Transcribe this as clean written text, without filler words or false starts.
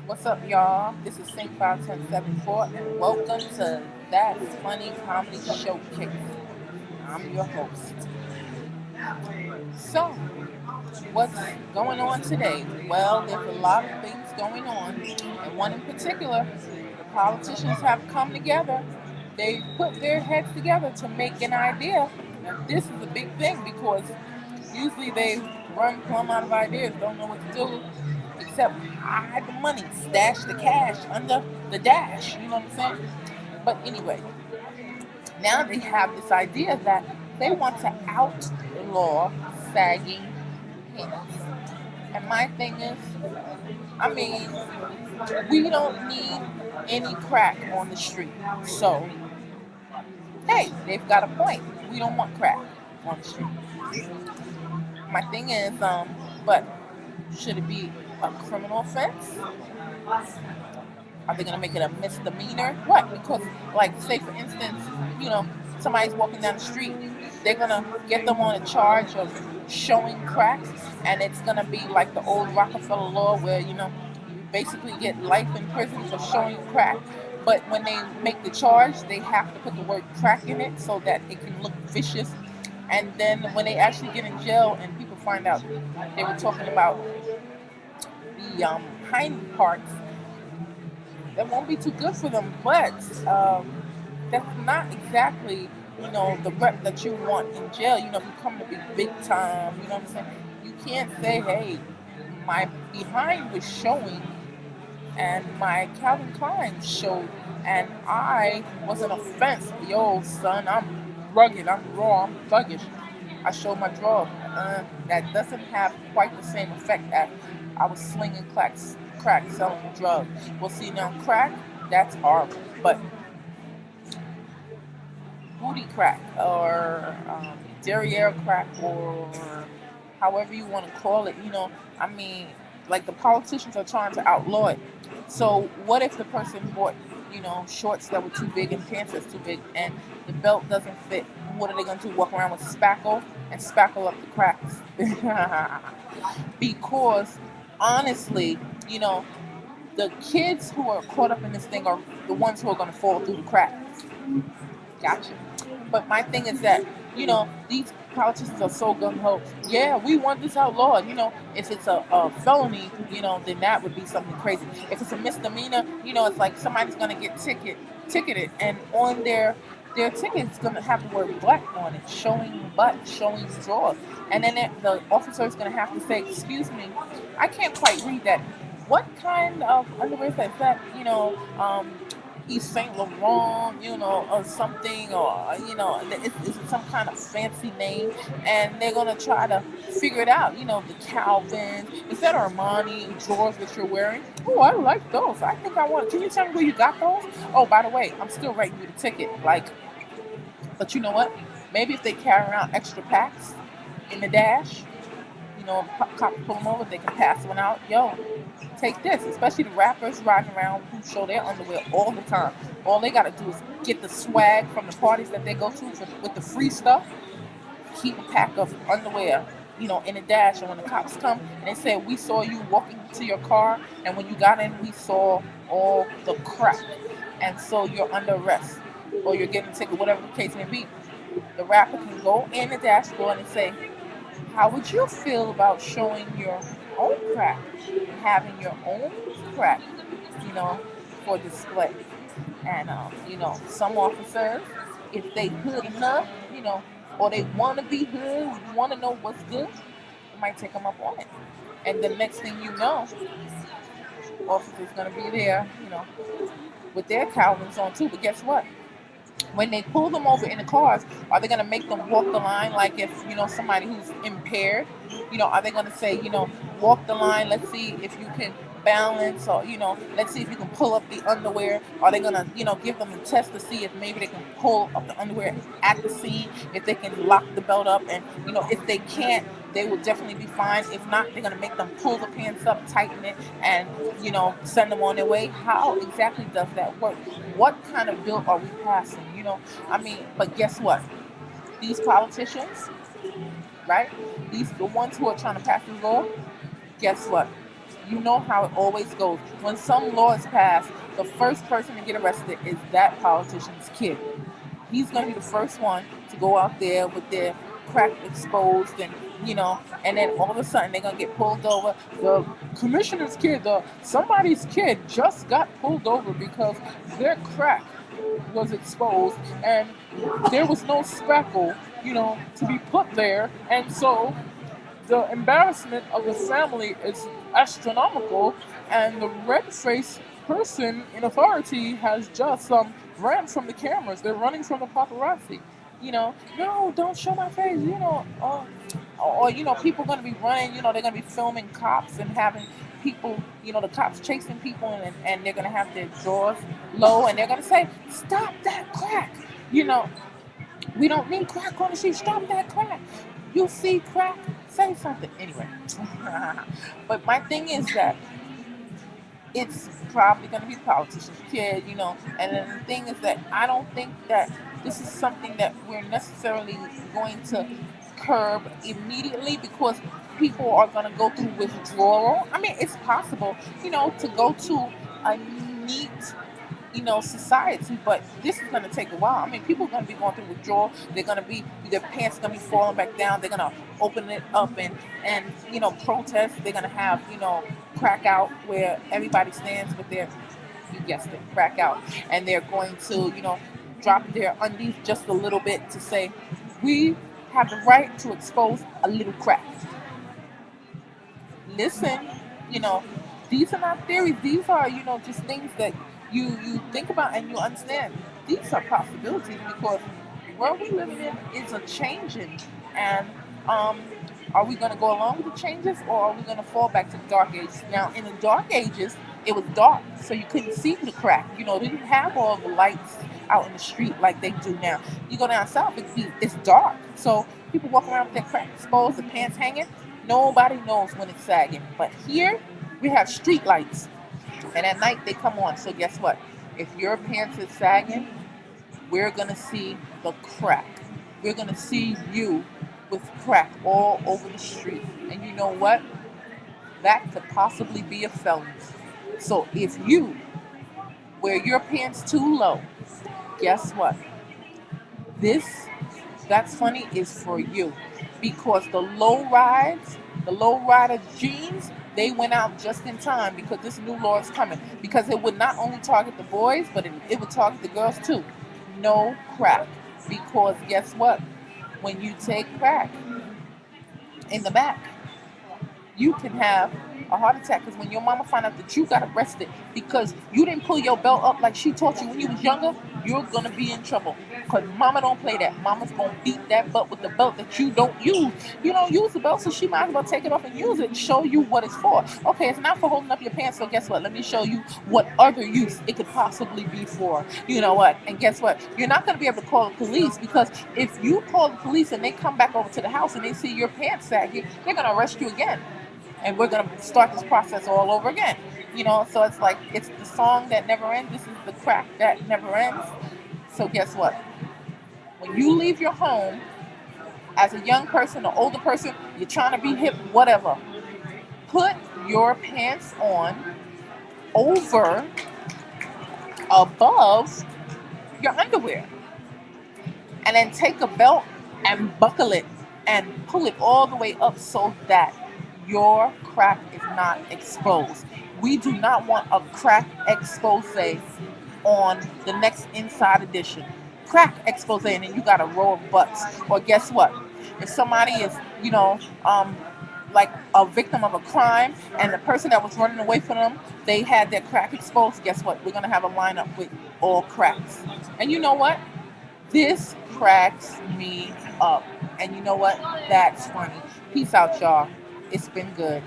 What's up, y'all? This is sing51074, and welcome to That's Funny Comedy Showcase. I'm your host. So, what's going on today? Well, there's a lot of things going on, and one in particular, the politicians have come together. They put their heads together to make an idea. Now, this is a big thing because usually they run plumb out of ideas, don't know what to do, except hide the money, stash the cash under the dash. You know what I'm saying? But anyway, now they have this idea that they want to outlaw sagging pants. And my thing is, I mean, we don't need any crack on the street. So, hey, they've got a point. We don't want crack on the street. My thing is, but should it be a criminal offense? Are they gonna make it a misdemeanor? What? Because, like, say for instance, somebody's walking down the street, they're gonna get them on a charge of showing crack, and it's gonna be like the old Rockefeller law, where you basically get life in prison for showing crack. But when they make the charge, they have to put the word crack in it so that it can look vicious. And then when they actually get in jail and people find out they were talking about the hind parts, that won't be too good for them. But that's not exactly, the rep that you want in jail. If you come to be big time, you know what I'm saying? You can't say, hey, my behind was showing and my Calvin Klein showed, and I was an offense. Yo, son, I'm rugged, I'm raw, I'm thuggish. I showed my drawers. That doesn't have quite the same effect as I was slinging crack, selling drugs. Well, see, now crack, that's horrible. But booty crack or derriere crack or however you want to call it, I mean, like the politicians are trying to outlaw it. So what if the person bought, shorts that were too big and pants that's too big and the belt doesn't fit? What are they going to do? Walk around with spackle and spackle up the cracks? Because honestly, you know, the kids who are caught up in this thing are the ones who are going to fall through the cracks. Gotcha. But my thing is that, these politicians are so gung ho. Yeah, we want this outlawed. If it's a felony, then that would be something crazy. If it's a misdemeanor, it's like somebody's gonna get ticketed, and on their ticket it's gonna have the word butt on it, showing butt, showing drawers, and then the officer is gonna have to say, "Excuse me, I can't quite read that. What kind of underwear is that? Is that, East Saint Laurent, or something, or it's some kind of fancy name, and they're gonna try to figure it out. The Calvin, is that Armani drawers that you're wearing? Oh, I like those. I think I want. Can you tell me where you got those? Oh, by the way, I'm still writing you the ticket. Like, but you know what? Maybe if they carry around extra packs in the dash, cop pull them over, they can pass one out. Yo, take this, especially the rappers riding around who show their underwear all the time. All they gotta do is get the swag from the parties that they go to with the free stuff. Keep a pack of underwear, in a dash. And when the cops come and they say, "We saw you walking to your car, and when you got in, we saw all the crap, and so you're under arrest, or you're getting a ticket," whatever the case may be. The rapper can go in the dashboard and say, "How would you feel about showing your own crack, having your own crack, you know, for display?" And some officers, if they hood enough, or they want to be hood, want to know what's good, they might take them up on it. And the next thing you know, officers gonna be there, with their Calvins on too. But guess what? When they pull them over in the cars, are they going to make them walk the line? Like if, somebody who's impaired, are they going to say, walk the line, let's see if you can balance, or, let's see if you can pull up the underwear? Are they going to, give them a test to see if maybe they can pull up the underwear at the scene, if they can lock the belt up? And, if they can't, they will definitely be fined. If not, they're going to make them pull the pants up, tighten it, and, send them on their way. How exactly does that work? What kind of bill are we passing? But guess what? These politicians, right? These the ones who are trying to pass this law. Guess what? you know how it always goes. When some law is passed, the first person to get arrested is that politician's kid. He's going to be the first one to go out there with their crack exposed, and and then all of a sudden they're going to get pulled over. The commissioner's kid, the somebody's kid just got pulled over because their crack was exposed and there was no speckle, to be put there. And so the embarrassment of the family is astronomical, and the red-faced person in authority has just ran from the cameras. They're running from the paparazzi. No, don't show my face. People going to be running. They're going to be filming cops and having people. The cops chasing people, and they're going to have their jaws low, and they're going to say, "Stop that crack." We don't need crack on the street. Stop that crack. You see crack, say something. Anyway, but my thing is that it's probably going to be the politician's kid, and then the thing is that I don't think that this is something that we're necessarily going to curb immediately, because people are going to go through withdrawal. I mean, it's possible, to go to a neat society, but this is going to take a while. I mean, people are going to be going through withdrawal. They're going to be, their pants are going to be falling back down. They're going to open it up and protest. They're going to have, crack out where everybody stands with their, you guessed it, crack out. And they're going to, drop their undies just a little bit to say, we have the right to expose a little crack. Listen, these are not theories. These are, just things that you think about and you understand. These are possibilities, because the world we living in is a changing. And are we going to go along with the changes, or are we going to fall back to the dark ages? Now, in the dark ages, it was dark, so you couldn't see the crack. They didn't have all the lights out in the street like they do now. You go down south, it's dark. So people walk around with their crack exposed, the pants hanging. Nobody knows when it's sagging. But here, we have street lights. And at night, they come on. So guess what? If your pants is sagging, we're going to see the crack. We're going to see you with crack all over the street. And you know what? That could possibly be a felony. So if you wear your pants too low, guess what? That's funny, is for you. Because the low rider jeans, they went out just in time, because this new law is coming. Because it would not only target the boys, but it would target the girls too. No crack. Because guess what? When you take crack in the back, you can have a heart attack. Because when your mama find out that you got arrested because you didn't pull your belt up like she taught you when you was younger, you're going to be in trouble. Because mama don't play that. Mama's going to beat that butt with the belt that you don't use. You don't use the belt, so she might as well take it off and use it and show you what it's for. Okay, it's not for holding up your pants, so guess what? Let me show you what other use it could possibly be for. You know what? And guess what? You're not going to be able to call the police, because if you call the police and they come back over to the house and they see your pants sagging, they're going to arrest you again. And we're going to start this process all over again. So it's like, it's the song that never ends. This is the crack that never ends. So guess what? When you leave your home, as a young person, an older person, you're trying to be hip, whatever, put your pants on over, above your underwear. And then take a belt and buckle it and pull it all the way up so that your crack is not exposed. We do not want a crack expose on the next Inside Edition. Crack expose, and then you got a row of butts. Or guess what? If somebody is, like a victim of a crime, and the person that was running away from them, they had their crack exposed, guess what? We're going to have a lineup with all cracks. And you know what? This cracks me up. And you know what? That's funny. Peace out, y'all. It's been good.